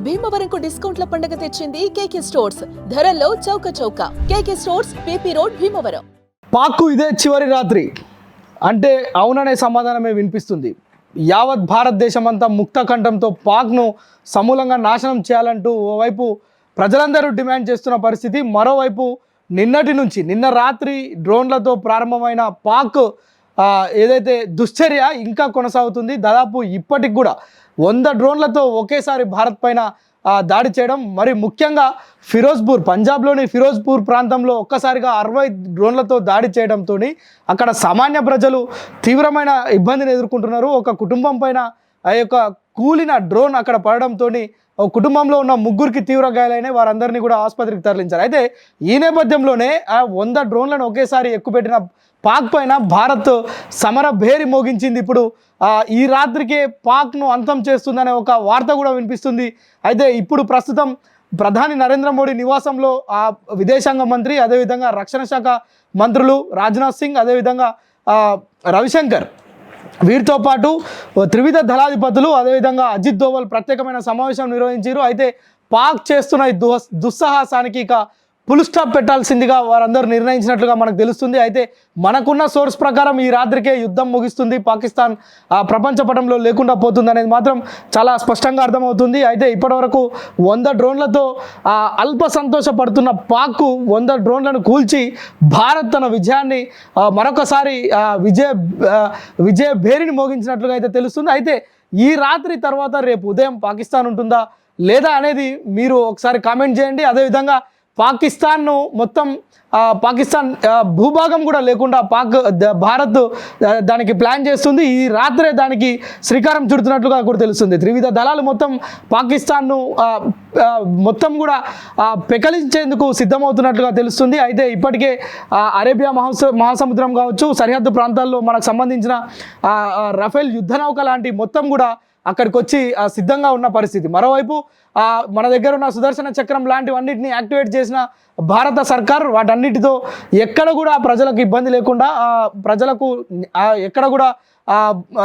భీమవరంకు డిస్కౌంట్ల పండుగ తెచ్చింది కేకే స్టోర్స్. ధరల్లో చౌక చౌక. KK stores, PP road, Bhimavaram. పాక్కు ఇదే చివరి రాత్రి అంటే అవుననే సమాధానమే వినిపిస్తుంది. యావత్ భారతదేశం అంతా ముక్త కంఠంతో పాక్ను సమూలంగా నాశనం చేయాలంటూ ఓవైపు ప్రజలందరూ డిమాండ్ చేస్తున్న పరిస్థితి, మరోవైపు నిన్న రాత్రి డ్రోన్లతో ప్రారంభమైన పాక్ ఏదైతే దుశ్చర్య ఇంకా కొనసాగుతుంది. దాదాపు ఇప్పటికి కూడా 100 డ్రోన్లతో ఒకేసారి భారత్ పైన దాడి చేయడం, మరి ముఖ్యంగా ఫిరోజ్పూర్, పంజాబ్లోని ఫిరోజ్పూర్ ప్రాంతంలో ఒక్కసారిగా 60 డ్రోన్లతో దాడి చేయడంతో అక్కడ సామాన్య ప్రజలు తీవ్రమైన ఇబ్బందిని ఎదుర్కొంటున్నారు. ఒక కుటుంబం పైన ఆ యొక్క కూలిన డ్రోన్ అక్కడ పడడంతో ఒక కుటుంబంలో ఉన్న 3 తీవ్ర గాయాలైన వారందరినీ కూడా ఆసుపత్రికి తరలించారు. అయితే ఈ నేపథ్యంలోనే ఆ 100 డ్రోన్లను ఒకేసారి ఎక్కుపెట్టిన పాక్ పైన భారత్ సమర భేరి మోగించింది. ఇప్పుడు ఈ రాత్రికే పాక్ను అంతం చేస్తుందనే ఒక వార్త కూడా వినిపిస్తుంది. అయితే ఇప్పుడు ప్రస్తుతం ప్రధాని నరేంద్ర మోడీ నివాసంలో విదేశాంగ మంత్రి, అదేవిధంగా రక్షణ శాఖ మంత్రులు రాజ్నాథ్ సింగ్, అదేవిధంగా రవిశంకర్, వీరితో పాటు త్రివిధ దళాధిపతులు, అదేవిధంగా అజిత్ దోవల్ ప్రత్యేకమైన సమావేశం నిర్వహించారు. అయితే పాక్ చేస్తున్న ఈ దుస్సాహసానికి ఇక ఫుల్ స్టాప్ పెట్టాల్సిందిగా వారందరూ నిర్ణయించినట్లుగా మనకు తెలుస్తుంది. అయితే మనకున్న సోర్స్ ప్రకారం ఈ రాత్రికే యుద్ధం ముగిస్తుంది, పాకిస్తాన్ ప్రపంచ పటంలో లేకుండా పోతుంది అనేది మాత్రం చాలా స్పష్టంగా అర్థమవుతుంది. అయితే ఇప్పటివరకు 100 డ్రోన్లతో అల్ప సంతోషపడుతున్న పాక్ 100 డ్రోన్లను కూల్చి భారత్ తన విజయాన్ని మరొకసారి విజయ భేరిని మోగించినట్లుగా అయితే తెలుస్తుంది. అయితే ఈ రాత్రి తర్వాత రేపు ఉదయం పాకిస్తాన్ ఉంటుందా లేదా అనేది మీరు ఒకసారి కామెంట్ చేయండి. అదేవిధంగా పాకిస్తాన్ను మొత్తం పాకిస్తాన్ భూభాగం కూడా లేకుండా భారత్ దానికి ప్లాన్ చేస్తుంది. ఈ రాత్రే దానికి శ్రీకారం చుడుతున్నట్లుగా కూడా తెలుస్తుంది. త్రివిధ దళాలు మొత్తం పాకిస్తాన్ను మొత్తం కూడా పెకలించేందుకు సిద్ధమవుతున్నట్లుగా తెలుస్తుంది. అయితే ఇప్పటికే అరేబియా మహాసముద్రం కావచ్చు, సరిహద్దు ప్రాంతాల్లో మనకు సంబంధించిన రఫేల్ యుద్ధ నౌక లాంటి మొత్తం కూడా అక్కడికి వచ్చి సిద్ధంగా ఉన్న పరిస్థితి. మరోవైపు మన దగ్గర ఉన్న సుదర్శన చక్రం లాంటివన్నిటిని యాక్టివేట్ చేసిన భారత సర్కార్ వాటన్నిటితో ఎక్కడ కూడా ప్రజలకు ఇబ్బంది లేకుండా, ప్రజలకు ఎక్కడ కూడా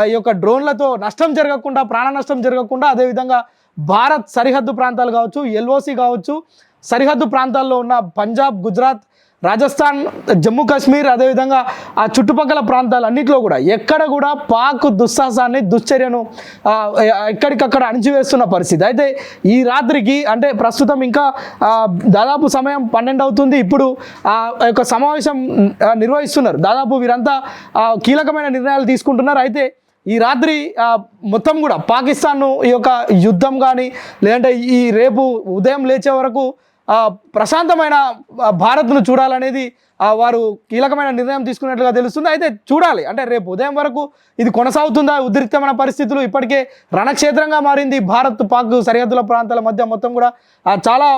ఈ యొక్క డ్రోన్లతో నష్టం జరగకుండా, ప్రాణ నష్టం జరగకుండా, అదేవిధంగా భారత్ సరిహద్దు ప్రాంతాలు కావచ్చు, ఎల్ఓసి కావచ్చు, సరిహద్దు ప్రాంతాల్లో ఉన్న పంజాబ్, గుజరాత్, రాజస్థాన్, జమ్మూ కాశ్మీర్, అదేవిధంగా ఆ చుట్టుపక్కల ప్రాంతాలన్నింటిలో కూడా ఎక్కడ కూడా పాక్ దుస్సాహసాన్ని, దుశ్చర్యను ఎక్కడికక్కడ అణిచివేస్తున్న పరిస్థితి. అయితే ఈ రాత్రికి అంటే ప్రస్తుతం ఇంకా దాదాపు సమయం 12 అవుతుంది. ఇప్పుడు యొక్క సమావేశం నిర్వహిస్తున్నారు. దాదాపు వీరంతా కీలకమైన నిర్ణయాలు తీసుకుంటున్నారు. అయితే ఈ రాత్రి మొత్తం కూడా పాకిస్తాన్ను ఈ యొక్క యుద్ధం కానీ లేదంటే ఈ రేపు ఉదయం లేచే వరకు ప్రశాంతమైన భారత్ను చూడాలనేది వారు కీలకమైన నిర్ణయం తీసుకున్నట్లుగా తెలుస్తుంది. అయితే చూడాలి, అంటే రేపు ఉదయం వరకు ఇది కొనసాగుతుందా? ఉద్రిక్తమైన పరిస్థితులు ఇప్పటికే రణక్షేత్రంగా మారింది. భారత్ పాక్ సరిహద్దుల ప్రాంతాల మధ్య మొత్తం కూడా చాలా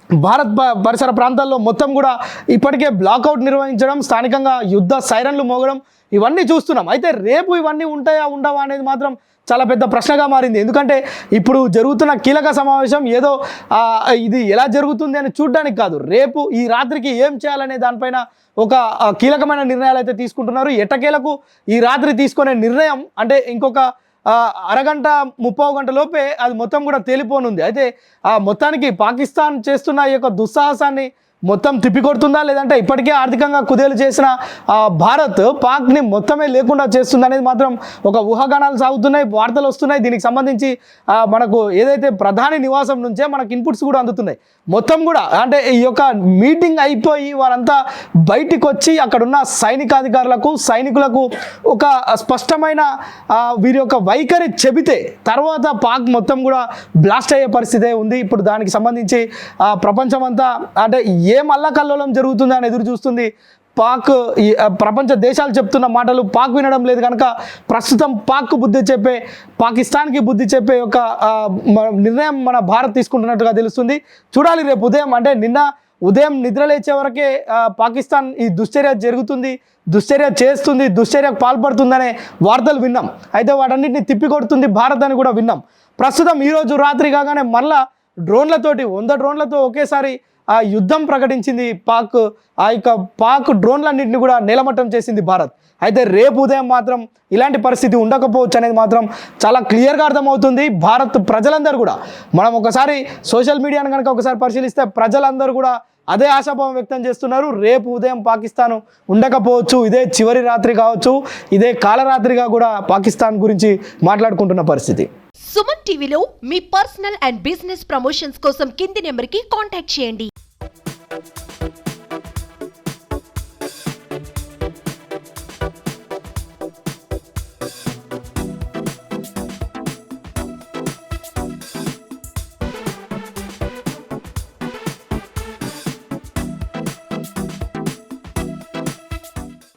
భారత్ పరిసర ప్రాంతాల్లో మొత్తం కూడా ఇప్పటికే బ్లాక్అవుట్ నిర్వహించడం, స్థానికంగా యుద్ధ సైరన్లు మోగడం ఇవన్నీ చూస్తున్నాం. అయితే రేపు ఇవన్నీ ఉంటాయా ఉండవా అనేది మాత్రం చాలా పెద్ద ప్రశ్నగా మారింది. ఎందుకంటే ఇప్పుడు జరుగుతున్న కీలక సమావేశం ఏదో ఇది ఎలా జరుగుతుంది అని చూడడానికి కాదు, రేపు ఈ రాత్రికి ఏం చేయాలనే దానిపైన ఒక కీలకమైన నిర్ణయాలు అయితే తీసుకుంటున్నారు. ఎట్టకేలకు ఈ రాత్రి తీసుకునే నిర్ణయం అంటే ఇంకొక అరగంట 30 గంట లోపే అది మొత్తం కూడా తేలిపోనుంది. అయితే మొత్తానికి పాకిస్తాన్ చేస్తున్న ఈ యొక్క దుస్సాహసాన్ని మొత్తం తిప్పికొడుతుందా, లేదంటే ఇప్పటికే ఆర్థికంగా కుదేలు చేసిన భారత్ పాక్ని మొత్తమే లేకుండా చేస్తుంది అనేది మాత్రం ఒక ఊహాగానాలు సాగుతున్నాయి, వార్తలు వస్తున్నాయి. దీనికి సంబంధించి మనకు ఏదైతే ప్రధాని నివాసం నుంచే మనకు ఇన్పుట్స్ కూడా అందుతున్నాయి. మొత్తం కూడా అంటే ఈ యొక్క మీటింగ్ అయిపోయి వారంతా బయటికి వచ్చి అక్కడున్న సైనికాధికారులకు, సైనికులకు ఒక స్పష్టమైన వీరి యొక్క వైఖరి చెబితే తర్వాత పాక్ మొత్తం కూడా బ్లాస్ట్ అయ్యే పరిస్థితే ఉంది. ఇప్పుడు దానికి సంబంధించి ప్రపంచమంతా అంటే ఏం అల్లకల్లోలం జరుగుతుంది అని ఎదురు చూస్తుంది. పాక్ ప్రపంచ దేశాలు చెప్తున్న మాటలు పాక్ వినడం లేదు కనుక ప్రస్తుతం పాక్కు బుద్ధి చెప్పే, పాకిస్తాన్కి బుద్ధి చెప్పే ఒక నిర్ణయం మన భారత్ తీసుకుంటున్నట్టుగా తెలుస్తుంది. చూడాలి రేపు ఉదయం, అంటే నిన్న ఉదయం నిద్ర లేచే వరకే పాకిస్తాన్ ఈ దుశ్చర్య జరుగుతుంది, దుశ్చర్య చేస్తుంది, దుశ్చర్యకు పాల్పడుతుందనే వార్తలు విన్నాం. అయితే వాటన్నిటిని తిప్పికొడుతుంది భారత్ అని కూడా విన్నాం. ప్రస్తుతం ఈరోజు రాత్రి కాగానే మళ్ళా డ్రోన్లతోటి 100 డ్రోన్లతో ఒకేసారి ఆ యుద్ధం ప్రకటించింది పాక్. ఆ యొక్క పాక్ డ్రోన్లన్నింటినీ కూడా నేలమట్టం చేసింది భారత్. అయితే రేపు ఉదయం మాత్రం ఇలాంటి పరిస్థితి ఉండకపోవచ్చు అనేది మాత్రం చాలా క్లియర్గా అర్థమవుతుంది. భారత్ ప్రజలందరూ కూడా మనం ఒకసారి సోషల్ మీడియాను కనుక ఒకసారి పరిశీలిస్తే ప్రజలందరూ కూడా అదే ఆశాభావం వ్యక్తం చేస్తున్నారు. రేపు ఉదయం పాకిస్తాన్ ఉండకపోవచ్చు, ఇదే చివరి రాత్రి కావచ్చు, ఇదే కాలరాత్రిగా కూడా పాకిస్తాన్ గురించి మాట్లాడుకుంటున్న పరిస్థితి. సుమన్ టీవీలో మీ పర్సనల్ అండ్ బిజినెస్ ప్రమోషన్స్ కోసం కింది నెంబర్కి కాంటాక్ట్ చేయండి.